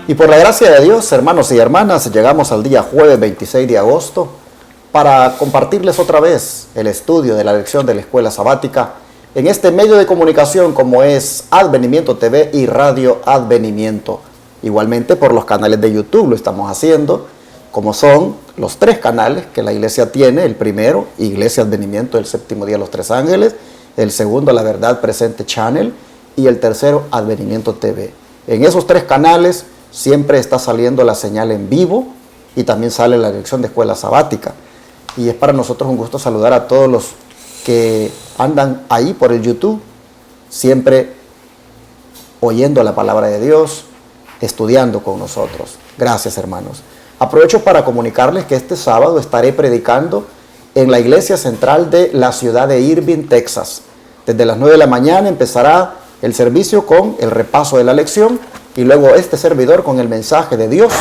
Y por la gracia de Dios, hermanos y hermanas, llegamos al día jueves 26 de agosto para compartirles otra vez el estudio de la lección de la Escuela Sabática en este medio de comunicación como es Advenimiento TV y Radio Advenimiento. Igualmente por los canales de YouTube lo estamos haciendo, como son los 3 canales que la iglesia tiene. El primero, Iglesia Advenimiento del Séptimo Día de los Tres Ángeles. El segundo, La Verdad Presente Channel. Y el tercero, Advenimiento TV. En esos 3 canales siempre está saliendo la señal en vivo y también sale la lección de Escuela Sabática. Y es para nosotros un gusto saludar a todos los que andan ahí por el YouTube, siempre oyendo la palabra de Dios, estudiando con nosotros. Gracias, hermanos. Aprovecho para comunicarles que este sábado estaré predicando en la iglesia central de la ciudad de Irving, Texas. Desde las 9 de la mañana empezará el servicio con el repaso de la lección y luego este servidor con el mensaje de Dios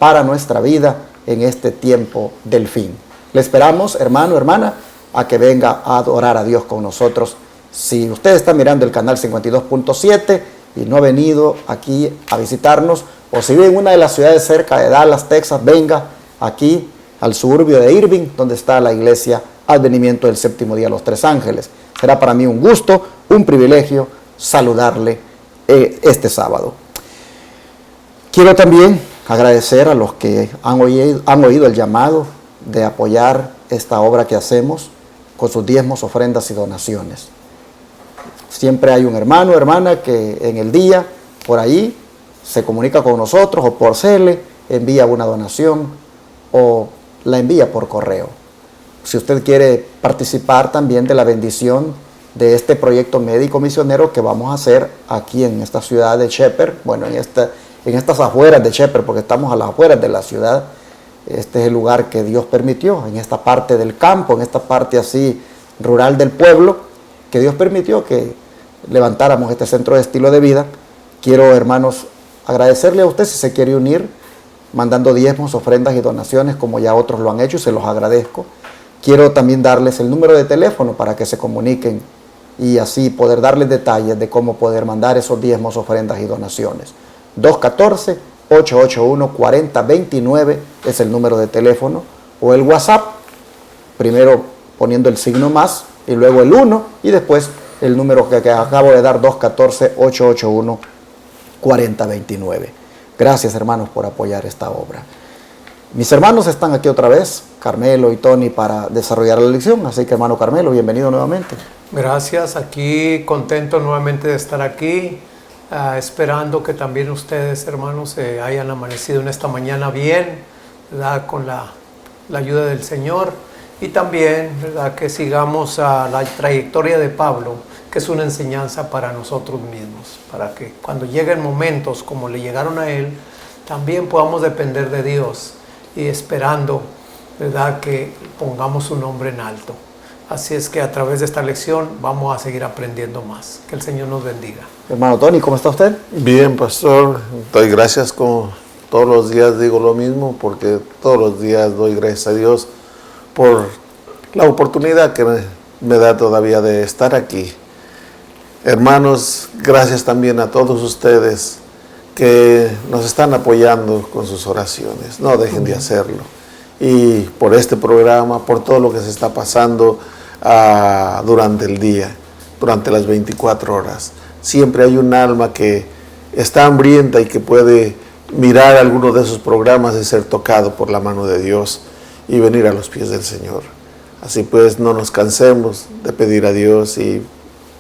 para nuestra vida en este tiempo del fin. Le esperamos, hermano, hermana, a que venga a adorar a Dios con nosotros. Si usted está mirando el canal 52.7 y no ha venido aquí a visitarnos, o si vive en una de las ciudades cerca de Dallas, Texas, venga aquí al suburbio de Irving, donde está la iglesia Advenimiento del Séptimo Día de los Tres Ángeles. Será para mí un gusto, un privilegio saludarle este sábado. Quiero también agradecer a los que han oído el llamado de apoyar esta obra que hacemos con sus diezmos, ofrendas y donaciones. Siempre hay un hermano o hermana que en el día, por ahí, se comunica con nosotros o por cele, envía una donación o la envía por correo. Si usted quiere participar también de la bendición de este proyecto médico misionero que vamos a hacer aquí en esta ciudad de Shepherd, bueno, en estas afueras de Shepherd, porque estamos a las afueras de la ciudad. Este es el lugar que Dios permitió, en esta parte del campo, en esta parte así rural del pueblo, que Dios permitió que levantáramos este centro de estilo de vida. Quiero, hermanos, agradecerle a usted si se quiere unir, mandando diezmos, ofrendas y donaciones, como ya otros lo han hecho y se los agradezco. Quiero también darles el número de teléfono para que se comuniquen y así poder darles detalles de cómo poder mandar esos diezmos, ofrendas y donaciones. 214-881-4029 es el número de teléfono, o el WhatsApp, primero poniendo el signo más y luego el 1 y después el número que acabo de dar, 214-881-4029. Gracias, hermanos, por apoyar esta obra. Mis hermanos están aquí otra vez, Carmelo y Tony, para desarrollar la lección. Así que, hermano Carmelo, bienvenido nuevamente. Gracias, aquí contento nuevamente de estar aquí, esperando que también ustedes, hermanos, hayan amanecido en esta mañana bien, ¿verdad? Con la ayuda del Señor, y también, ¿verdad?, que sigamos la trayectoria de Pablo, que es una enseñanza para nosotros mismos, para que cuando lleguen momentos como le llegaron a él, también podamos depender de Dios y esperando, ¿verdad?, que pongamos su nombre en alto. Así es que a través de esta lección vamos a seguir aprendiendo más. Que el Señor nos bendiga. Hermano Tony, ¿cómo está usted? Bien, pastor. Doy gracias, como todos los días digo lo mismo, porque todos los días doy gracias a Dios por la oportunidad que me da todavía de estar aquí. Hermanos, gracias también a todos ustedes que nos están apoyando con sus oraciones. No dejen de hacerlo. Y por este programa, por todo lo que se está pasando durante el día, durante las 24 horas. Siempre hay un alma que está hambrienta y que puede mirar alguno de esos programas y ser tocado por la mano de Dios y venir a los pies del Señor. Así pues, no nos cansemos de pedir a Dios y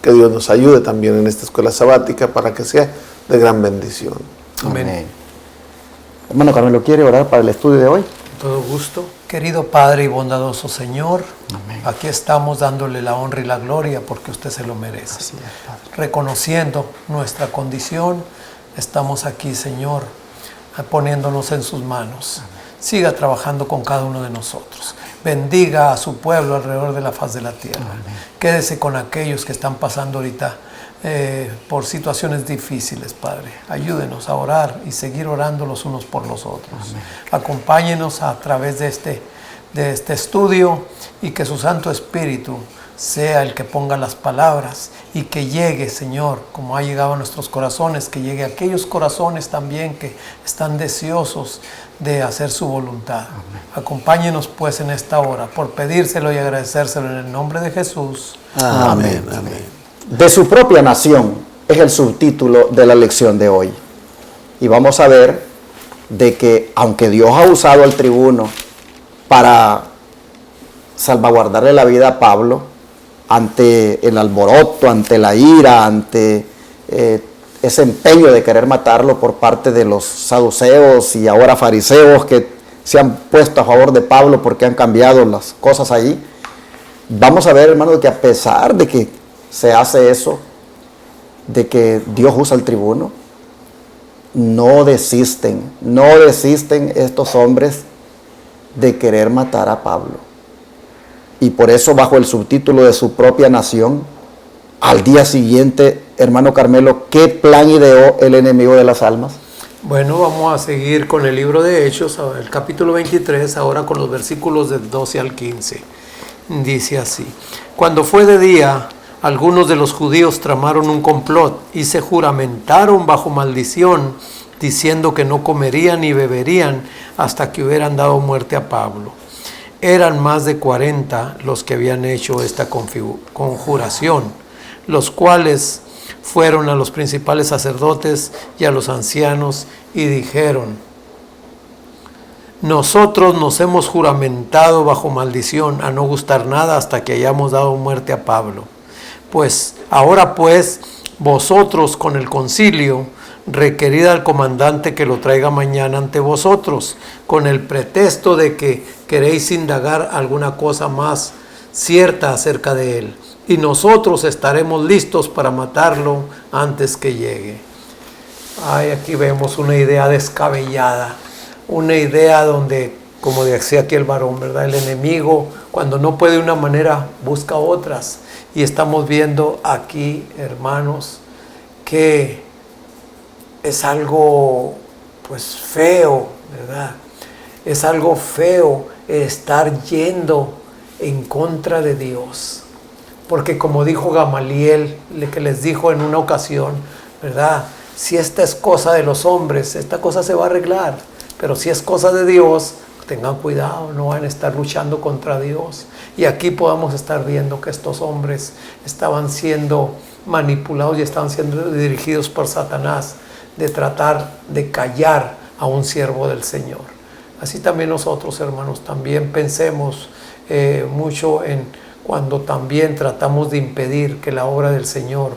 que Dios nos ayude también en esta escuela sabática para que sea de gran bendición. Amén. Hermano Carmelo, ¿quiere orar para el estudio de hoy? Todo gusto. Querido Padre y bondadoso Señor, Amén. Aquí estamos dándole la honra y la gloria porque usted se lo merece. Así es, Padre. Reconociendo nuestra condición, estamos aquí, Señor, poniéndonos en sus manos. Amén. Siga trabajando con cada uno de nosotros. Bendiga a su pueblo alrededor de la faz de la tierra. Amén. Quédese con aquellos que están pasando ahorita por situaciones difíciles, Padre. Ayúdenos a orar y seguir orando los unos por los otros. Amén. Acompáñenos a través de este estudio y que su Santo Espíritu sea el que ponga las palabras y que llegue, Señor, como ha llegado a nuestros corazones, que llegue a aquellos corazones también que están deseosos de hacer su voluntad. Amén. Acompáñenos pues en esta hora por pedírselo y agradecérselo en el nombre de Jesús. Amén. Amén. De su propia nación es el subtítulo de la lección de hoy. Y vamos a ver de que aunque Dios ha usado al tribuno para salvaguardarle la vida a Pablo, ante el alboroto, ante la ira, ante ese empeño de querer matarlo por parte de los saduceos y ahora fariseos que se han puesto a favor de Pablo porque han cambiado las cosas allí. Vamos a ver, hermano, que a pesar de que se hace eso, de que Dios usa al tribuno, no desisten estos hombres de querer matar a Pablo. Y por eso, bajo el subtítulo de su propia nación, al día siguiente, hermano Carmelo, ¿qué plan ideó el enemigo de las almas? Bueno, vamos a seguir con el libro de Hechos, el capítulo 23, ahora con los versículos del 12 al 15. Dice así: cuando fue de día, algunos de los judíos tramaron un complot y se juramentaron bajo maldición, diciendo que no comerían ni beberían hasta que hubieran dado muerte a Pablo. Eran más de 40 los que habían hecho esta conjuración, los cuales fueron a los principales sacerdotes y a los ancianos y dijeron: nosotros nos hemos juramentado bajo maldición a no gustar nada hasta que hayamos dado muerte a Pablo. Ahora pues, vosotros con el concilio, requerid al comandante que lo traiga mañana ante vosotros, con el pretexto de que queréis indagar alguna cosa más cierta acerca de él, y nosotros estaremos listos para matarlo antes que llegue. Aquí vemos una idea descabellada, una idea donde, como decía aquí el varón, ¿verdad? El enemigo, cuando no puede de una manera, busca otras. Y estamos viendo aquí, hermanos, que es algo pues feo, ¿verdad? Es algo feo estar yendo en contra de Dios. Porque como dijo Gamaliel, que les dijo en una ocasión, ¿verdad? Si esta es cosa de los hombres, esta cosa se va a arreglar. Pero si es cosa de Dios, tengan cuidado, no van a estar luchando contra Dios. Y aquí podamos estar viendo que estos hombres estaban siendo manipulados y estaban siendo dirigidos por Satanás, de tratar de callar a un siervo del Señor. Así también nosotros, hermanos, también pensemos mucho en cuando también tratamos de impedir que la obra del Señor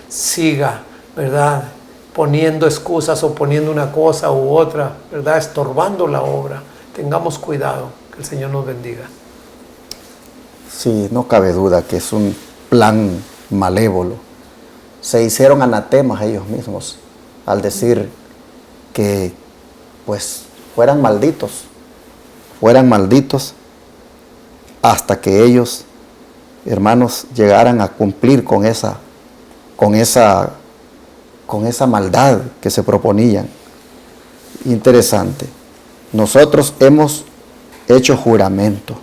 siga, ¿verdad? Poniendo excusas o poniendo una cosa u otra, ¿verdad? Estorbando la obra. Tengamos cuidado, que el Señor nos bendiga. Sí, no cabe duda que es un plan malévolo. Se hicieron anatemas ellos mismos al decir que pues fueran malditos hasta que ellos, hermanos, llegaran a cumplir con esa maldad que se proponían. Interesante. Nosotros hemos hecho juramento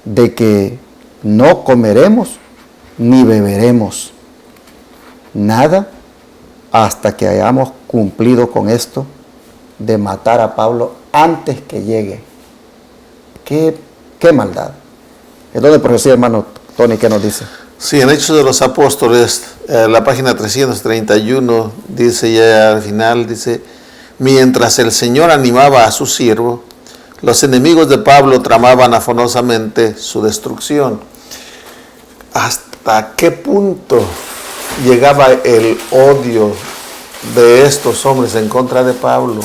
de que no comeremos ni beberemos nada hasta que hayamos cumplido con esto de matar a Pablo antes que llegue. ¿Qué maldad? Es donde profecía, hermano Tony, ¿qué nos dice? Sí, en Hechos de los Apóstoles, la página 331, dice ya al final, dice: mientras el Señor animaba a su siervo, los enemigos de Pablo tramaban afanosamente su destrucción. ¿Hasta qué punto llegaba el odio de estos hombres en contra de Pablo?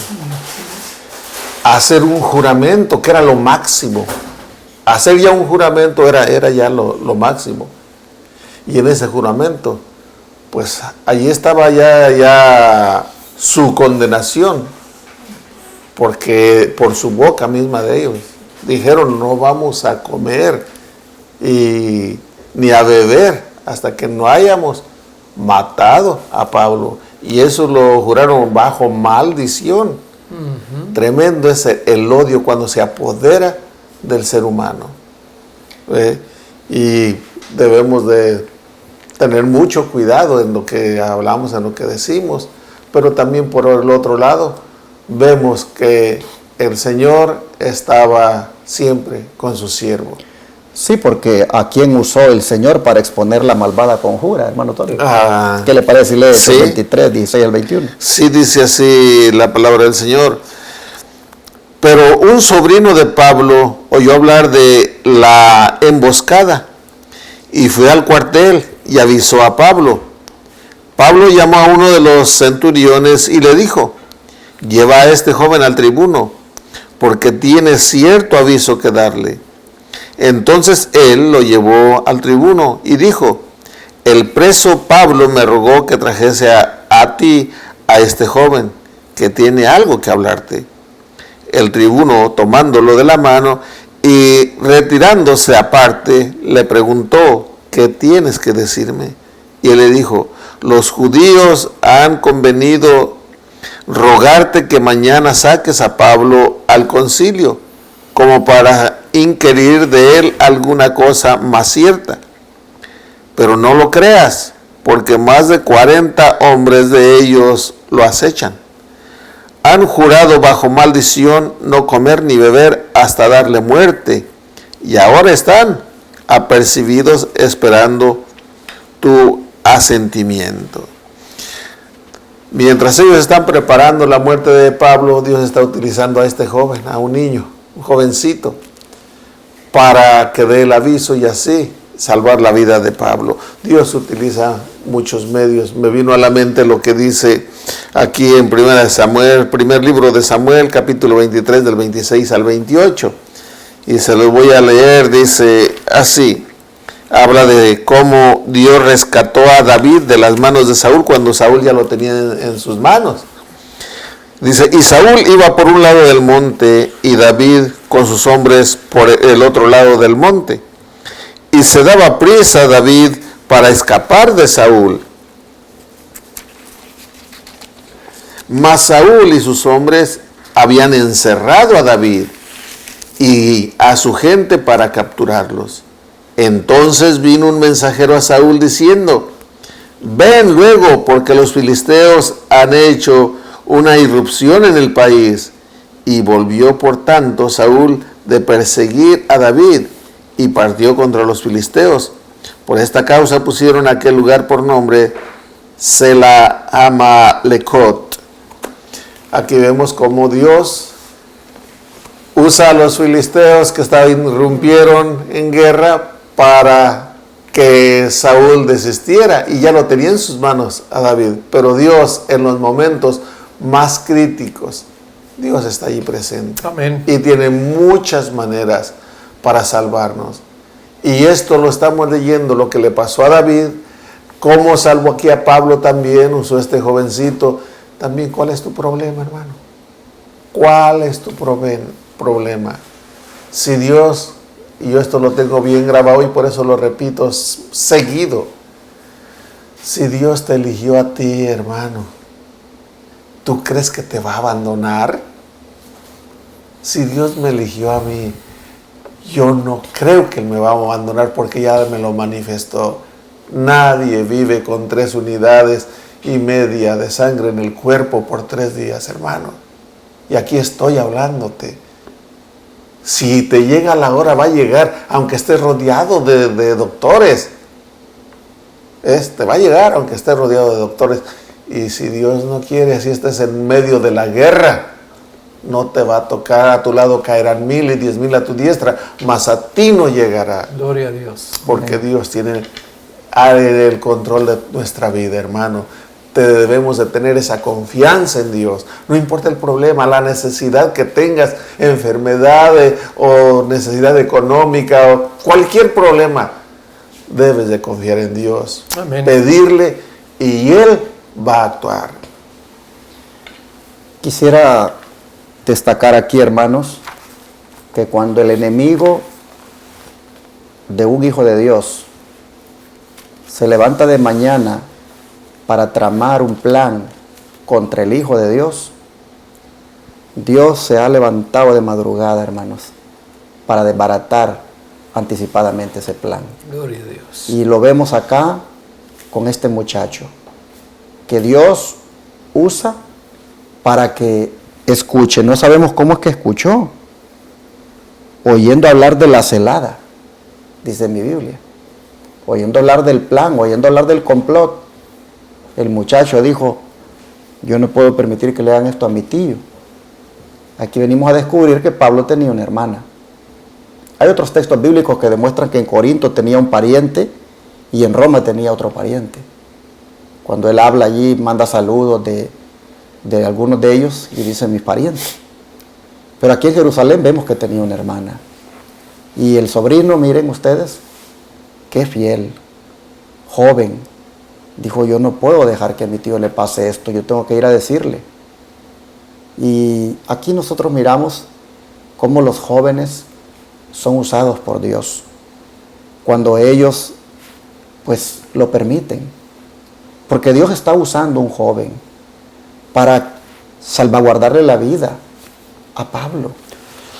Hacer un juramento, que era lo máximo. Hacer ya un juramento era ya lo máximo. Y en ese juramento, pues allí estaba ya su condenación, porque por su boca misma de ellos dijeron: no vamos a comer ni a beber hasta que no hayamos matado a Pablo. Y eso lo juraron bajo maldición. Tremendo es el odio cuando se apodera del ser humano. y debemos de tener mucho cuidado en lo que hablamos, en lo que decimos, pero también por el otro lado vemos que el Señor estaba siempre con su siervo. Sí, porque ¿a quién usó el Señor para exponer la malvada conjura, hermano Torio? ¿Qué le parece si lee sí. el 23, 16 al 21? Sí, dice así la palabra del Señor. Pero un sobrino de Pablo oyó hablar de la emboscada y fue al cuartel y avisó a Pablo. Pablo llamó a uno de los centuriones y le dijo: lleva a este joven al tribuno, porque tiene cierto aviso que darle. Entonces él lo llevó al tribuno y dijo: el preso Pablo me rogó que trajese a ti a este joven, que tiene algo que hablarte. El tribuno, tomándolo de la mano y retirándose aparte, le preguntó: ¿qué tienes que decirme? Y él le dijo: los judíos han convenido rogarte que mañana saques a Pablo al concilio, como para inquirir de él alguna cosa más cierta. Pero no lo creas, porque más de 40 hombres de ellos lo acechan. Han jurado bajo maldición no comer ni beber hasta darle muerte, y ahora están apercibidos esperando tu asentimiento. Mientras ellos están preparando la muerte de Pablo, Dios está utilizando a este joven, a un niño, un jovencito, para que dé el aviso y así salvar la vida de Pablo. Dios utiliza muchos medios. Me vino a la mente lo que dice aquí en primer libro de Samuel, capítulo 23, del 26 al 28. Y se los voy a leer, dice así. Habla de cómo Dios rescató a David de las manos de Saúl cuando Saúl ya lo tenía en sus manos. Dice: y Saúl iba por un lado del monte y David con sus hombres por el otro lado del monte. Y se daba prisa David para escapar de Saúl. Mas Saúl y sus hombres habían encerrado a David y a su gente para capturarlos. Entonces vino un mensajero a Saúl diciendo: ven luego, porque los filisteos han hecho una irrupción en el país. Y volvió por tanto Saúl de perseguir a David y partió contra los filisteos. Por esta causa pusieron aquel lugar por nombre Sela Amalekot. Aquí vemos cómo Dios usa a los filisteos que irrumpieron en guerra para que Saúl desistiera, y ya lo tenía en sus manos a David. Pero Dios, en los momentos más críticos, Dios está allí presente. Amén. Y tiene muchas maneras para salvarnos. Y esto lo estamos leyendo, lo que le pasó a David, cómo salvó aquí a Pablo también, usó este jovencito. También, ¿cuál es tu problema, hermano? ¿Cuál es tu problema? Si Dios, y yo esto lo tengo bien grabado y por eso lo repito seguido, si Dios te eligió a ti, hermano, ¿tú crees que te va a abandonar? Si Dios me eligió a mí, yo no creo que Él me va a abandonar, porque ya me lo manifestó. Nadie vive con 3 unidades y media de sangre en el cuerpo por 3 días, hermano. Y aquí estoy hablándote. Si te llega la hora, va a llegar, aunque estés rodeado de doctores. Te va a llegar, aunque estés rodeado de doctores. Y si Dios no quiere, si estés en medio de la guerra, no te va a tocar. A tu lado caerán 1000 y 10,000 a tu diestra, mas a ti no llegará. Gloria a Dios. Porque Dios tiene el control de nuestra vida, hermano. Debemos de tener esa confianza en Dios. No importa el problema, la necesidad que tengas, enfermedad o necesidad económica o cualquier problema, debes de confiar en Dios. Amén. Pedirle y Él va a actuar. Quisiera destacar aquí, hermanos, que cuando el enemigo de un hijo de Dios se levanta de mañana para tramar un plan contra el Hijo de Dios, Dios se ha levantado de madrugada, hermanos, para desbaratar anticipadamente ese plan. Gloria a Dios. Y lo vemos acá con este muchacho, que Dios usa para que escuche. No sabemos cómo es que escuchó. Oyendo hablar de la celada, dice mi Biblia. Oyendo hablar del plan, oyendo hablar del complot. El muchacho dijo, yo no puedo permitir que le hagan esto a mi tío. Aquí venimos a descubrir que Pablo tenía una hermana. Hay otros textos bíblicos que demuestran que en Corinto tenía un pariente y en Roma tenía otro pariente. Cuando él habla allí, manda saludos de algunos de ellos y dice mis parientes. Pero aquí en Jerusalén vemos que tenía una hermana. Y el sobrino, miren ustedes, qué fiel, joven. Dijo, yo no puedo dejar que a mi tío le pase esto, yo tengo que ir a decirle. Y aquí nosotros miramos cómo los jóvenes son usados por Dios, cuando ellos pues lo permiten. Porque Dios está usando un joven para salvaguardarle la vida a Pablo.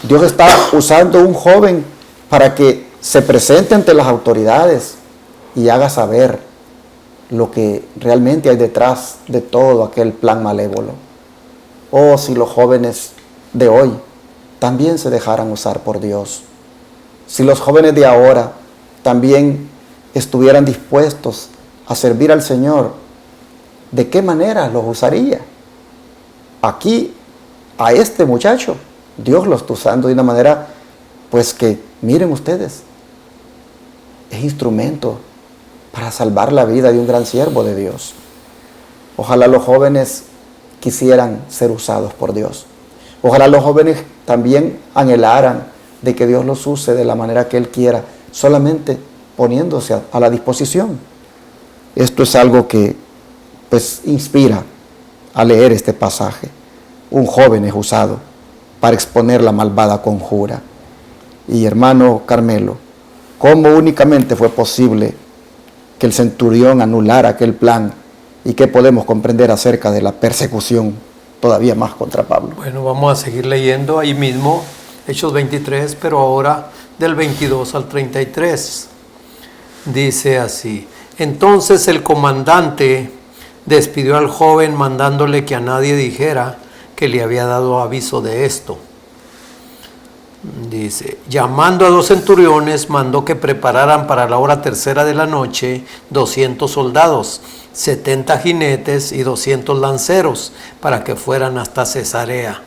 Dios está usando un joven para que se presente ante las autoridades y haga saber lo que realmente hay detrás de todo aquel plan malévolo. Oh, si los jóvenes de hoy también se dejaran usar por Dios. Si los jóvenes de ahora también estuvieran dispuestos a servir al Señor, ¿de qué manera los usaría? Aquí, a este muchacho, Dios lo está usando de una manera, pues que, miren ustedes, es instrumento para salvar la vida de un gran siervo de Dios. Ojalá los jóvenes quisieran ser usados por Dios. Ojalá los jóvenes también anhelaran de que Dios los use de la manera que Él quiera, solamente poniéndose a la disposición. Esto es algo que pues inspira a leer este pasaje. Un joven es usado para exponer la malvada conjura. Y hermano Carmelo, ¿cómo únicamente fue posible que el centurión anulara aquel plan? ¿Y qué podemos comprender acerca de la persecución todavía más contra Pablo? Bueno, vamos a seguir leyendo ahí mismo, Hechos 23, pero ahora del 22 al 33. Dice así: entonces el comandante despidió al joven mandándole que a nadie dijera que le había dado aviso de esto. Dice, llamando a 2 centuriones, mandó que prepararan para la hora tercera de la noche 200 soldados, 70 jinetes y 200 lanceros, para que fueran hasta Cesarea,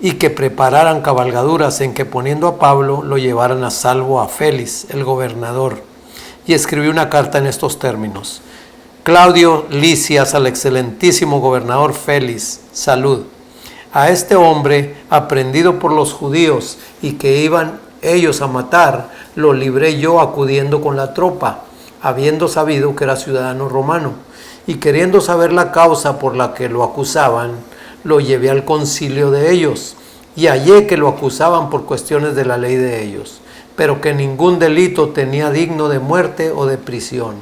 y que prepararan cabalgaduras en que poniendo a Pablo lo llevaran a salvo a Félix, el gobernador. Y escribió una carta en estos términos: Claudio Lisias, al excelentísimo gobernador Félix, salud. A este hombre, aprendido por los judíos y que iban ellos a matar, lo libré yo acudiendo con la tropa, habiendo sabido que era ciudadano romano, y queriendo saber la causa por la que lo acusaban, lo llevé al concilio de ellos, y hallé que lo acusaban por cuestiones de la ley de ellos, pero que ningún delito tenía digno de muerte o de prisión.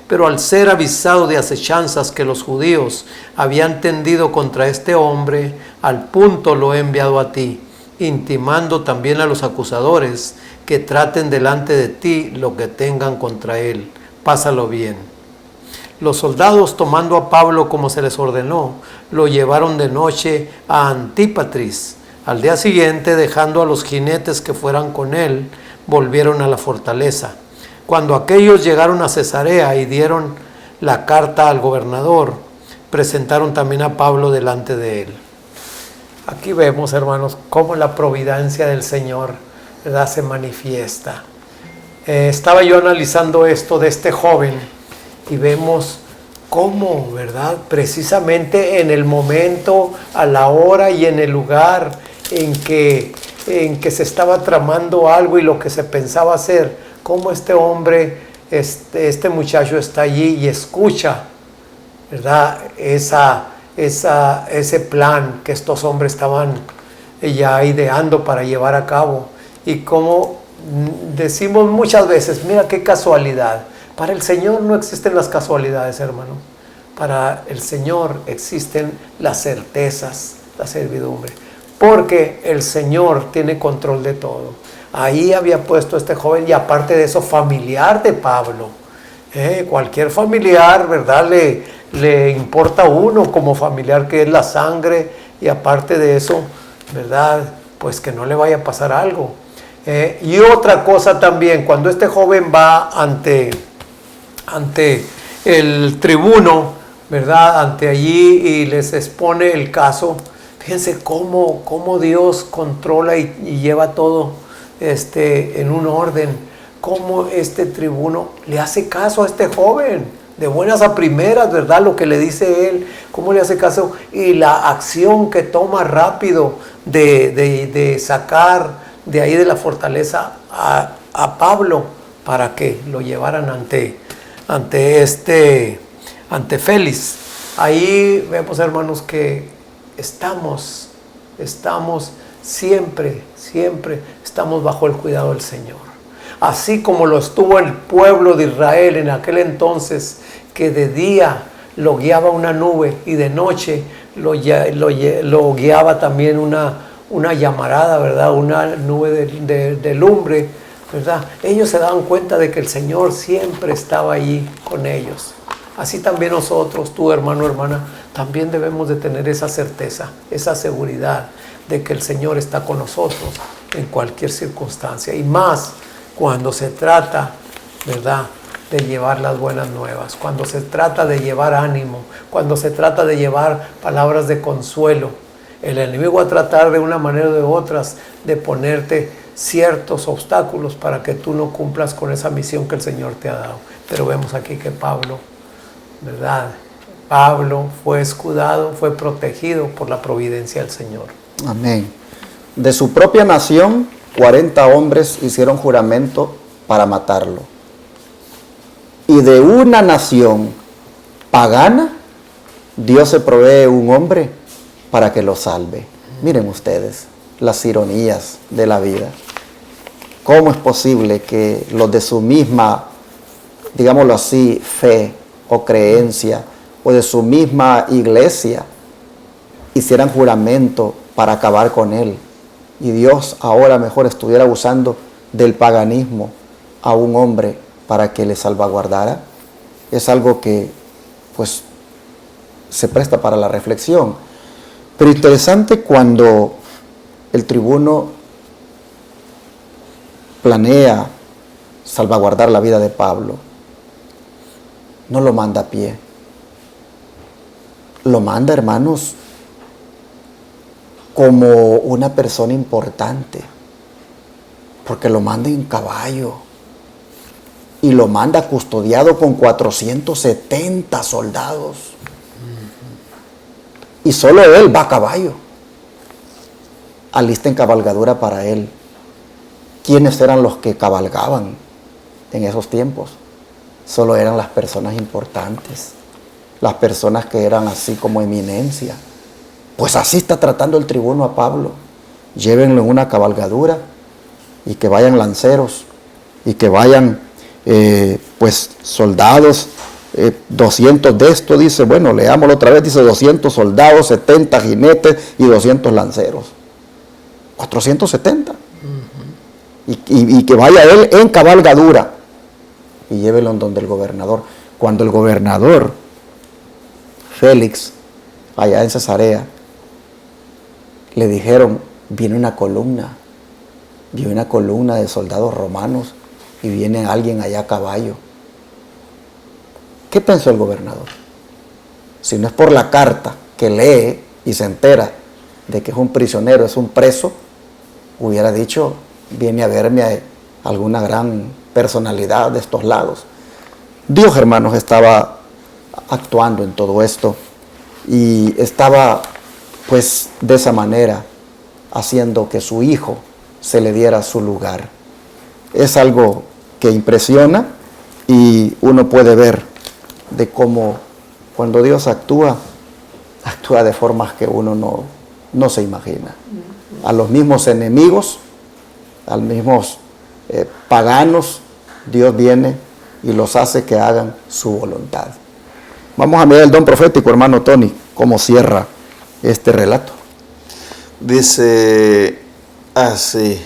Pero al ser avisado de acechanzas que los judíos habían tendido contra este hombre, al punto lo he enviado a ti, intimando también a los acusadores que traten delante de ti lo que tengan contra él. Pásalo bien. Los soldados, tomando a Pablo como se les ordenó, lo llevaron de noche a Antípatris. Al día siguiente, dejando a los jinetes que fueran con él, volvieron a la fortaleza. Cuando aquellos llegaron a Cesarea y dieron la carta al gobernador, presentaron también a Pablo delante de él. Aquí vemos, hermanos, cómo la providencia del Señor, ¿verdad?, se manifiesta. Estaba yo analizando esto de este joven y vemos cómo, ¿verdad?, precisamente en el momento, a la hora y en el lugar en que se estaba tramando algo y lo que se pensaba hacer, cómo este hombre, este muchacho está allí y escucha, ¿verdad?, ese plan que estos hombres estaban ya ideando para llevar a cabo. Y como decimos muchas veces, mira qué casualidad. Para el Señor no existen las casualidades, hermano. Para el Señor existen las certezas, la servidumbre. Porque el Señor tiene control de todo. Ahí había puesto este joven, y aparte de eso, familiar de Pablo. Cualquier familiar, ¿verdad? Le importa a uno como familiar, que es la sangre, y aparte de eso, ¿verdad? Pues que no le vaya a pasar algo. Y otra cosa también, cuando este joven va ante el tribuno, ¿verdad? Ante allí, y les expone el caso, fíjense cómo Dios controla y lleva todo en un orden. Cómo este tribuno le hace caso a este joven, de buenas a primeras, ¿verdad? Lo que le dice él, cómo le hace caso, y la acción que toma rápido de sacar de ahí de la fortaleza a Pablo, para que lo llevaran ante Félix. Ahí vemos, hermanos, que estamos siempre estamos bajo el cuidado del Señor. Así como lo estuvo el pueblo de Israel en aquel entonces, que de día lo guiaba una nube y de noche lo guiaba también una llamarada, ¿verdad? Una nube de lumbre, ¿verdad? Ellos se daban cuenta de que el Señor siempre estaba allí con ellos. Así también nosotros, tú hermano, hermana, también debemos de tener esa certeza, esa seguridad de que el Señor está con nosotros en cualquier circunstancia, y más cuando se trata, ¿verdad?, de llevar las buenas nuevas, cuando se trata de llevar ánimo, cuando se trata de llevar palabras de consuelo. El enemigo va a tratar de una manera o de otras de ponerte ciertos obstáculos para que tú no cumplas con esa misión que el Señor te ha dado. Pero vemos aquí que Pablo, ¿verdad? Pablo fue escudado, fue protegido por la providencia del Señor. Amén. De su propia nación, 40 hombres hicieron juramento para matarlo. Y de una nación pagana, Dios se provee un hombre para que lo salve. Miren ustedes las ironías de la vida. ¿Cómo es posible que los de su misma, digámoslo así, fe o creencia, o de su misma iglesia, hicieran juramento para acabar con él? Y Dios ahora mejor estuviera usando del paganismo a un hombre para que le salvaguardara. Es algo que, pues, se presta para la reflexión. Pero interesante cuando el tribuno planea salvaguardar la vida de Pablo, no lo manda a pie. Lo manda, hermanos, como una persona importante, porque lo manda en caballo y lo manda custodiado con 470 soldados. Y solo él va a caballo. Alisten cabalgadura para él. ¿Quiénes eran los que cabalgaban en esos tiempos? Solo eran las personas importantes, las personas que eran así como eminencia. Pues así está tratando el tribuno a Pablo. Llévenlo en una cabalgadura y que vayan lanceros y que vayan pues soldados, 200 de esto, dice, bueno, leámoslo otra vez, dice 200 soldados, 70 jinetes y 200 lanceros. 470. Y que vaya él en cabalgadura y llévelo en donde el gobernador. Cuando el gobernador Félix, allá en Cesarea, le dijeron, viene una columna de soldados romanos y viene alguien allá a caballo. ¿Qué pensó el gobernador? Si no es por la carta que lee y se entera de que es un prisionero, es un preso, hubiera dicho, viene a verme a alguna gran personalidad de estos lados. Dios, hermanos, estaba actuando en todo esto y estaba, pues, de esa manera haciendo que su hijo se le diera su lugar. Es algo que impresiona y uno puede ver de cómo cuando Dios actúa de formas que uno no se imagina. A los mismos enemigos, a los mismos paganos, Dios viene y los hace que hagan su voluntad. Vamos a mirar el don profético, hermano Tony, cómo cierra este relato. Dice así: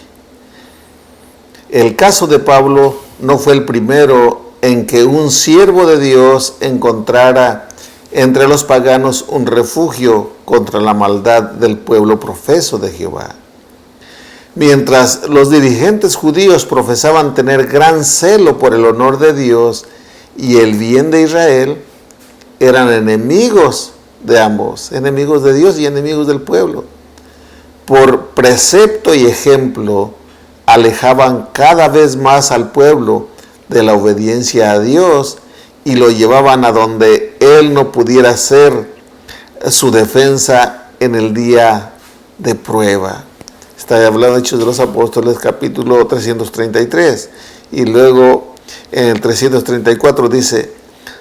El caso de Pablo no fue el primero en que un siervo de Dios encontrara entre los paganos un refugio contra la maldad del pueblo profeso de Jehová. Mientras los dirigentes judíos profesaban tener gran celo por el honor de Dios y el bien de Israel, eran enemigos de ambos, enemigos de Dios y enemigos del pueblo. Por precepto y ejemplo, alejaban cada vez más al pueblo de la obediencia a Dios y lo llevaban a donde él no pudiera hacer su defensa en el día de prueba. Está hablando de Hechos de los Apóstoles, capítulo 333. Y luego en el 334 dice: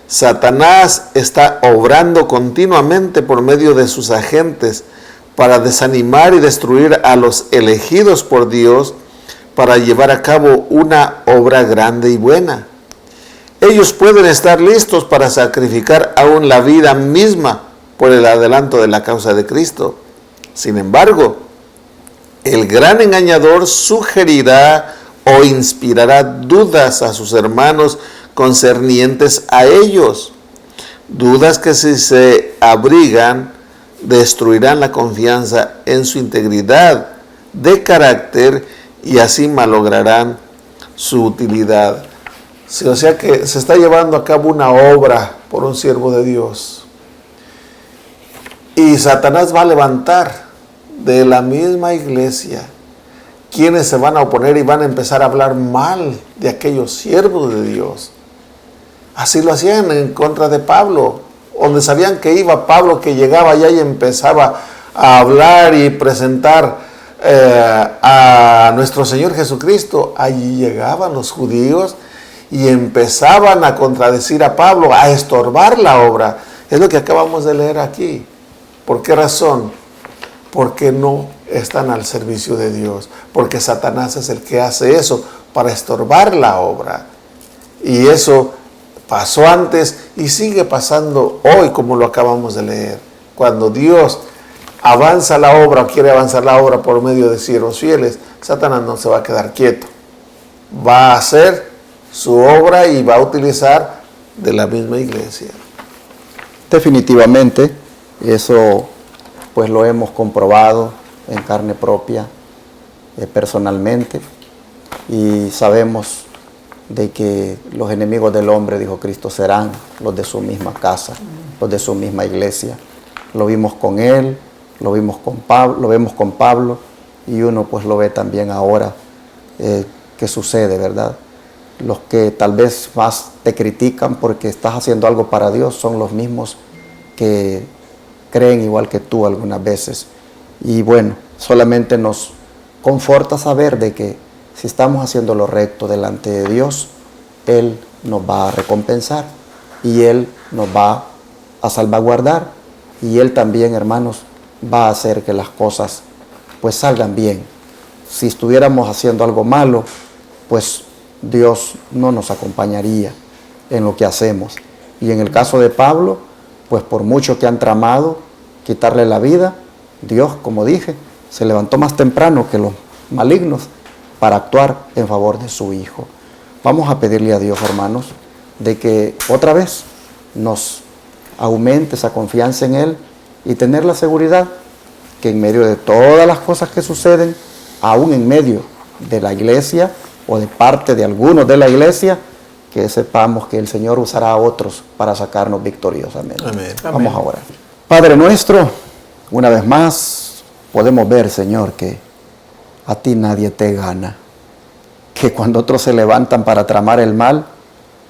Satanás está obrando continuamente por medio de sus agentes para desanimar y destruir a los elegidos por Dios, para llevar a cabo una obra grande y buena. Ellos pueden estar listos para sacrificar aún la vida misma por el adelanto de la causa de Cristo. Sin embargo, el gran engañador sugerirá o inspirará dudas a sus hermanos concernientes a ellos. Dudas que, si se abrigan, destruirán la confianza en su integridad de carácter y así malograrán su utilidad. Sí, o sea que se está llevando a cabo una obra por un siervo de Dios. Y Satanás va a levantar de la misma iglesia quienes se van a oponer y van a empezar a hablar mal de aquellos siervos de Dios. Así lo hacían en contra de Pablo, donde sabían que iba Pablo, que llegaba allá y empezaba a hablar y presentar a nuestro Señor Jesucristo. Allí llegaban los judíos y empezaban a contradecir a Pablo, a estorbar la obra. Es lo que acabamos de leer aquí. ¿Por qué razón? Porque no están al servicio de Dios, porque Satanás es el que hace eso para estorbar la obra. Y eso pasó antes y sigue pasando hoy, como lo acabamos de leer. Cuando Dios avanza la obra, quiere avanzar la obra por medio de siervos fieles, Satanás no se va a quedar quieto. Va a hacer su obra y va a utilizar de la misma iglesia. Definitivamente, eso pues lo hemos comprobado en carne propia, personalmente, y sabemos de que los enemigos del hombre, dijo Cristo, serán los de su misma casa, los de su misma iglesia. Lo vimos con él, lo vemos con Pablo, y uno pues lo ve también ahora que sucede, ¿verdad? Los que tal vez más te critican porque estás haciendo algo para Dios son los mismos que creen igual que tú algunas veces. Y bueno, solamente nos conforta saber de que si estamos haciendo lo recto delante de Dios, Él nos va a recompensar y Él nos va a salvaguardar, y Él también, hermanos, va a hacer que las cosas pues salgan bien. Si estuviéramos haciendo algo malo, pues Dios no nos acompañaría en lo que hacemos. Y en el caso de Pablo, pues por mucho que han tramado quitarle la vida, Dios, como dije, se levantó más temprano que los malignos para actuar en favor de su Hijo. Vamos a pedirle a Dios, hermanos, de que otra vez nos aumente esa confianza en Él y tener la seguridad que en medio de todas las cosas que suceden, aún en medio de la iglesia o de parte de algunos de la iglesia, que sepamos que el Señor usará a otros para sacarnos victoriosamente. Amén. Vamos a orar. Padre nuestro, una vez más podemos ver, Señor, que a ti nadie te gana, que cuando otros se levantan para tramar el mal,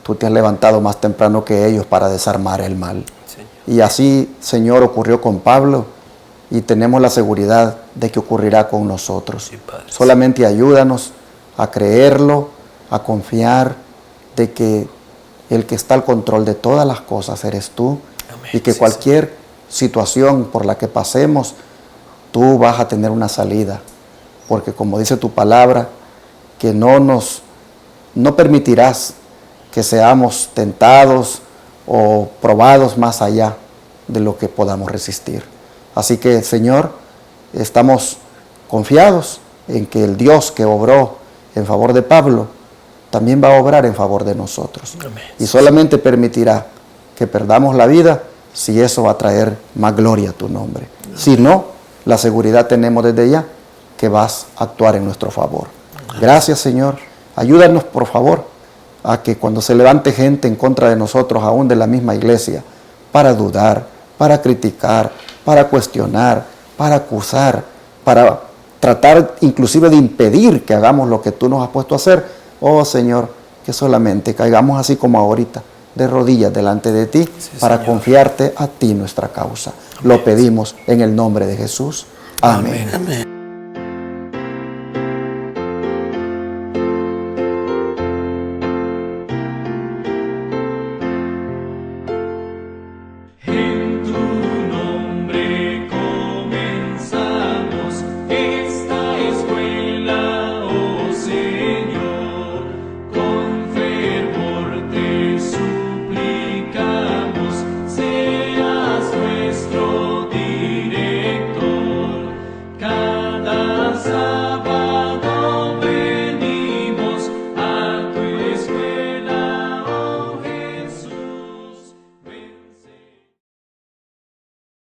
tú te has levantado más temprano que ellos para desarmar el mal. Señor. Y así, Señor, ocurrió con Pablo, y tenemos la seguridad de que ocurrirá con nosotros. Sí, Padre. Solamente ayúdanos a creerlo, a confiar de que el que está al control de todas las cosas eres tú. Amén. Y que cualquier situación por la que pasemos, tú vas a tener una salida, porque como dice tu palabra, que no permitirás que seamos tentados o probados más allá de lo que podamos resistir. Así que, Señor, estamos confiados en que el Dios que obró en favor de Pablo, también va a obrar en favor de nosotros. Amén. Y solamente permitirá que perdamos la vida si eso va a traer más gloria a tu nombre. Si no, la seguridad tenemos desde ya que vas a actuar en nuestro favor. Gracias, Señor. Ayúdanos, por favor, a que cuando se levante gente en contra de nosotros, aún de la misma iglesia, para dudar, para criticar, para cuestionar, para acusar, para tratar inclusive de impedir que hagamos lo que tú nos has puesto a hacer, oh Señor, que solamente caigamos así como ahorita, de rodillas delante de ti, para Señor, confiarte a ti nuestra causa. Amén. Lo pedimos en el nombre de Jesús. Amén. Amén. En tu nombre comenzamos esta escuela, oh Señor. Con fervor te suplicamos, seas nuestro director. Cada